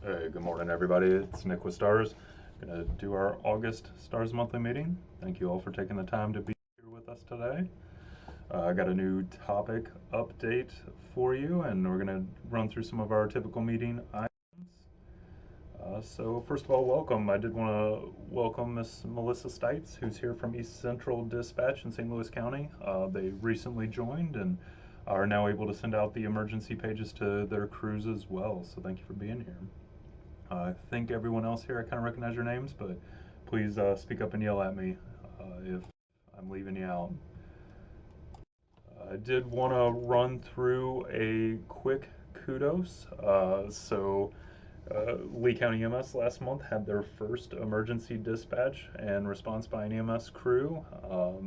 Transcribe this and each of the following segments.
Hey, good morning, everybody. It's Nick with Stars. Gonna do our August Stars Monthly meeting. Thank you all for taking the time to be here with us today. I got a new topic update for you, and we're gonna run through some of our typical meeting items. So first of all, welcome. I did want to welcome Miss Melissa Stites, who's here from East Central Dispatch in St. Louis County. They recently joined and are now able to send out the emergency pages to their crews as well. So thank you for being here. I think everyone else here, I kind of recognize your names, but please speak up and yell at me if I'm leaving you out. I did want to run through a quick kudos. Lee County EMS last month had their first emergency dispatch and response by an EMS crew.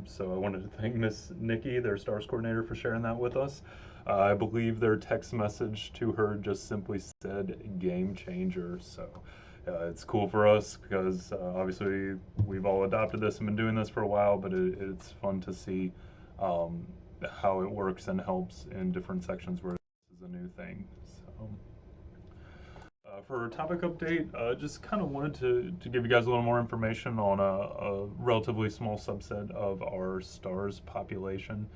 So I wanted to thank Miss Nikki, their STARS coordinator, for sharing that with us. I believe their text message to her just simply said game changer. So it's cool for us because obviously we've all adopted this and been doing this for a while, but it's fun to see um, how it works and helps in different sections where this is a new thing. So. For our topic update, just kind of wanted to give you guys a little more information on a relatively small subset of our STARS population.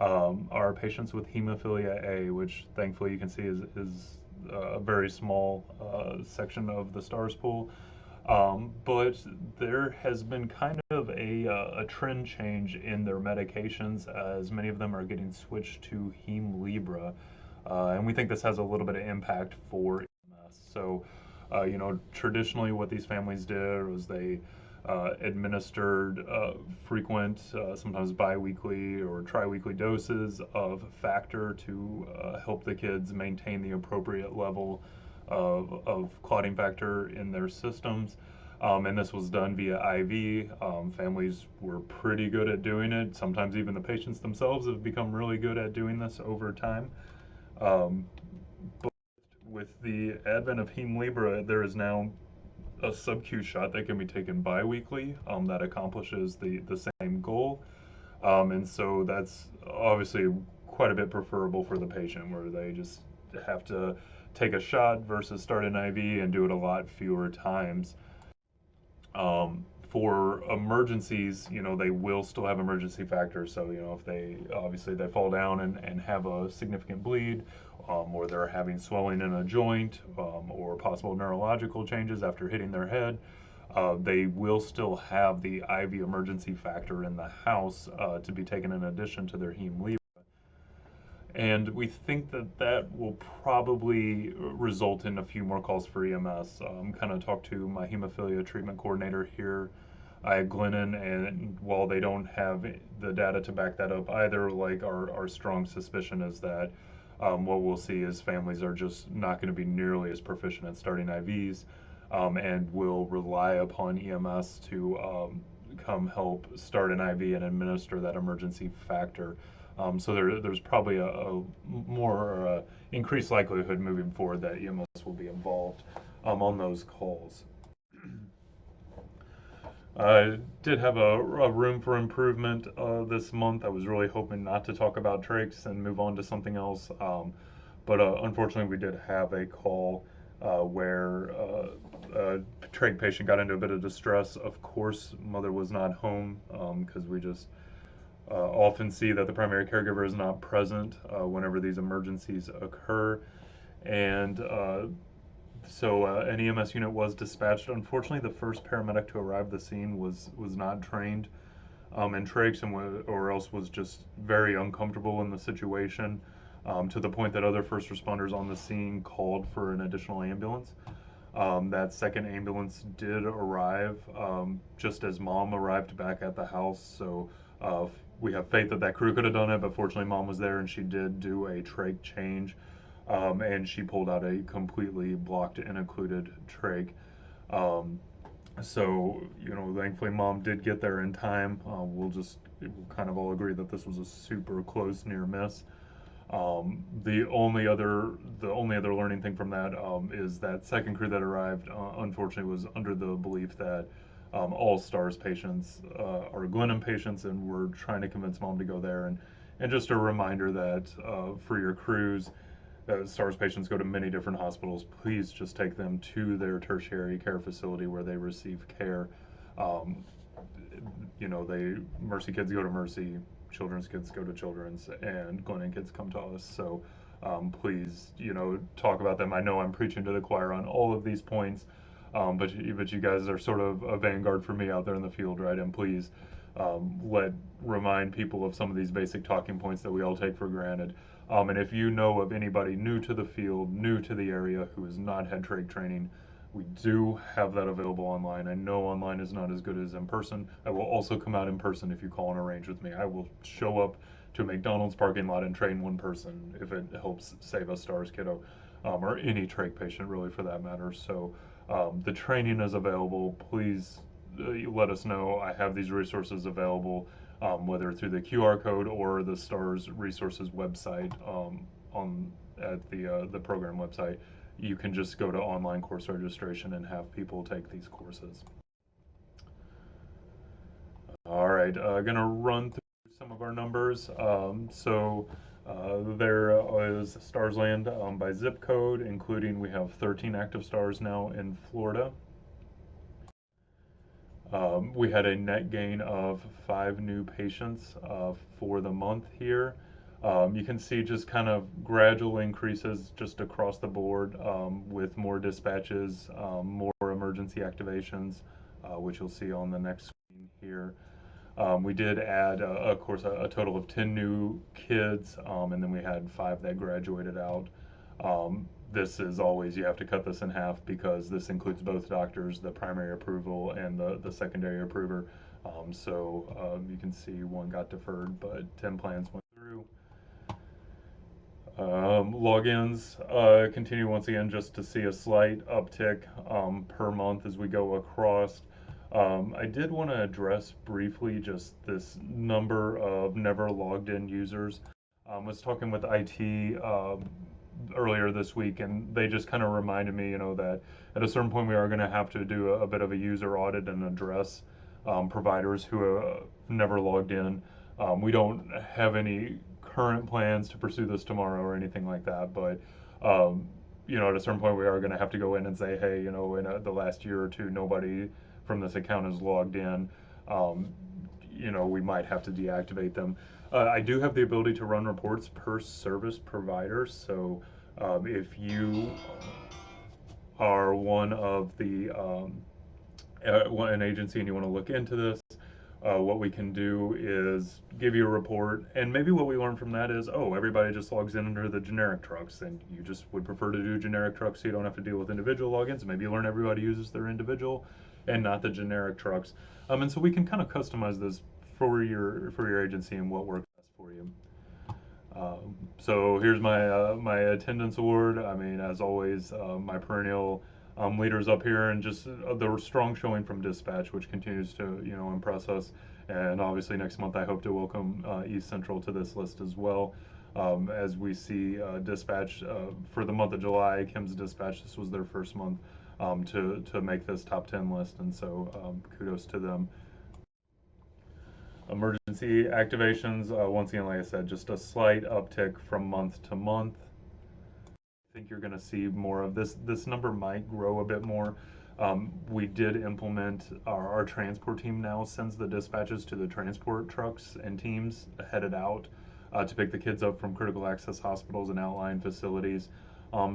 Our patients with hemophilia A, which thankfully you can see is a very small section of the STARS pool. But there has been kind of a trend change in their medications as many of them are getting switched to Hemlibra. And we think this has a little bit of impact for EMS. So, traditionally what these families did was they administered frequent, sometimes biweekly or triweekly doses of factor to help the kids maintain the appropriate level of clotting factor in their systems. And this was done via IV. Families were pretty good at doing it. Sometimes even the patients themselves have become really good at doing this over time. Um, but with the advent of Hemlibra, there is now a sub-Q shot that can be taken biweekly that accomplishes the same goal. And so that's obviously quite a bit preferable for the patient where they just have to take a shot versus start an IV and do it a lot fewer times. For emergencies, they will still have emergency factors. So, if they fall down and have a significant bleed, or they're having swelling in a joint, or possible neurological changes after hitting their head, they will still have the IV emergency factor in the house to be taken in addition to their Hemlibra. And we think that that will probably result in a few more calls for EMS. Kind of talked to my hemophilia treatment coordinator here at Glennon, and while they don't have the data to back that up either, like our strong suspicion is that what we'll see is families are just not going to be nearly as proficient at starting IVs and will rely upon EMS to come help start an IV and administer that emergency factor. So there's probably a more increased likelihood moving forward that EMS will be involved on those calls. I did have a room for improvement this month. I was really hoping not to talk about trachs and move on to something else. But unfortunately, we did have a call where a trach patient got into a bit of distress. Of course, mother was not home because we just often see that the primary caregiver is not present whenever these emergencies occur. And an EMS unit was dispatched. Unfortunately, the first paramedic to arrive at the scene was not trained in trachs or else was just very uncomfortable in the situation to the point that other first responders on the scene called for an additional ambulance. That second ambulance did arrive just as mom arrived back at the house. So we have faith that that crew could have done it, but fortunately mom was there and she did do a trach change. And she pulled out a completely blocked and occluded trach. Um, Thankfully mom did get there in time. We'll kind of all agree that this was a super close near miss. The only other learning thing from that is that second crew that arrived, unfortunately, was under the belief that all STARS patients are Glennon patients, and we're trying to convince mom to go there. And just a reminder that for your crews, STARS patients go to many different hospitals. Please just take them to their tertiary care facility where they receive care. Um, Mercy kids go to Mercy, Children's kids go to Children's, and Glennon kids come to us. So please, talk about them. I know I'm preaching to the choir on all of these points, but you guys are sort of a vanguard for me out there in the field, right? And please remind people of some of these basic talking points that we all take for granted. And if you know of anybody new to the field, new to the area, who has not had trach training, we do have that available online. I know online is not as good as in person. I will also come out in person if you call and arrange with me. I will show up to a McDonald's parking lot and train one person if it helps save a STARS kiddo, or any trach patient really for that matter. So the training is available. Please let us know. I have these resources available, whether through the QR code or the STARS resources website, at the program website. You can just go to online course registration and have people take these courses. All right, gonna run through some of our numbers. There is STARSland by zip code, including we have 13 active STARS now in Florida. We had a net gain of 5 new patients for the month here. You can see just kind of gradual increases just across the board, with more dispatches, more emergency activations, which you'll see on the next screen here. We did add, of course, a total of 10 new kids, and then we had 5 that graduated out. This is always, you have to cut this in half because this includes both doctors, the primary approval and the secondary approver. You can see one got deferred, but 10 plans went through. Logins continue once again just to see a slight uptick per month as we go across. I did want to address briefly just this number of never logged in users. I was talking with IT earlier this week, and they just kind of reminded me, that at a certain point we are going to have to do a bit of a user audit and address providers who never logged in. We don't have any current plans to pursue this tomorrow or anything like that, but at a certain point we are going to have to go in and say, hey, in the last year or two, nobody from this account is logged in. We might have to deactivate them. I do have the ability to run reports per service provider, so if you are one of the an agency and you want to look into this, what we can do is give you a report, and maybe what we learn from that is, everybody just logs in under the generic trucks, and you just would prefer to do generic trucks so you don't have to deal with individual logins. Maybe you learn everybody uses their individual and not the generic trucks. And so we can kind of customize this for your agency and what works best for you. So here's my attendance award. I mean, as always, my perennial leaders up here, and just the strong showing from dispatch, which continues to impress us. And obviously next month I hope to welcome East Central to this list as well. As we see dispatch for the month of July, Kim's Dispatch, this was their first month to make this top 10 list, and so kudos to them. Emergency activations, once again, like I said, just a slight uptick from month to month. I think you're going to see more of this. This number might grow a bit more. We did implement our transport team now sends the dispatches to the transport trucks and teams headed out to pick the kids up from critical access hospitals and outlying facilities.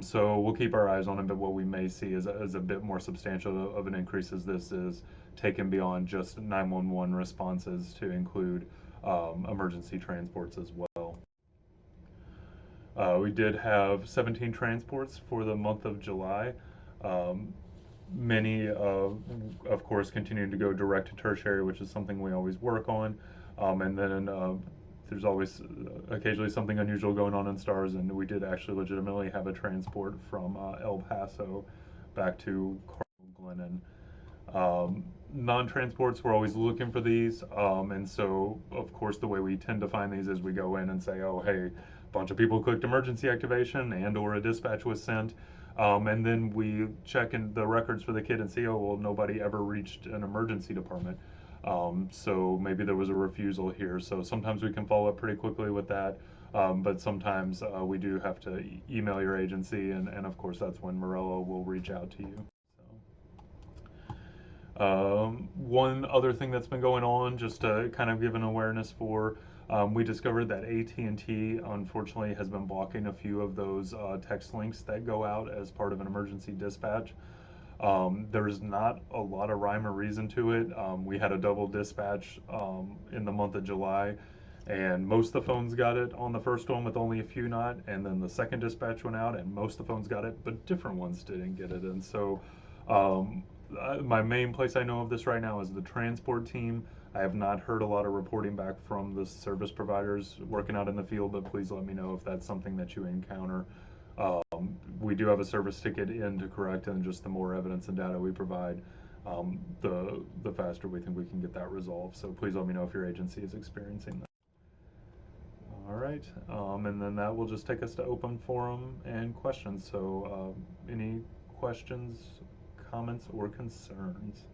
So we'll keep our eyes on it, but what we may see is a bit more substantial of an increase as this is taken beyond just 911 responses to include emergency transports as well. We did have 17 transports for the month of July. Many, of course, continuing to go direct to tertiary, which is something we always work on. And then there's always occasionally something unusual going on in STARS, and we did actually legitimately have a transport from El Paso back to Carmel Glennon. Non-transports, we're always looking for these, and so of course the way we tend to find these is we go in and say, oh hey, a bunch of people clicked emergency activation and or a dispatch was sent, and then we check in the records for the kid and see, oh well, nobody ever reached an emergency department. So maybe there was a refusal here. So sometimes we can follow up pretty quickly with that. But sometimes we do have to email your agency, and of course that's when Morello will reach out to you. One other thing that's been going on, just to kind of give an awareness for, we discovered that AT&T unfortunately has been blocking a few of those text links that go out as part of an emergency dispatch. There's not a lot of rhyme or reason to it. We had a double dispatch in the month of July, and most of the phones got it on the first one with only a few not, and then the second dispatch went out and most of the phones got it, but different ones didn't get it. And so my main place I know of this right now is the transport team. I have not heard a lot of reporting back from the service providers working out in the field, but please let me know if that's something that you encounter. We do have a service ticket in to correct, and just the more evidence and data we provide, the faster we think we can get that resolved. So please let me know if your agency is experiencing that. All right, and then that will just take us to open forum and questions. So any questions, comments, or concerns?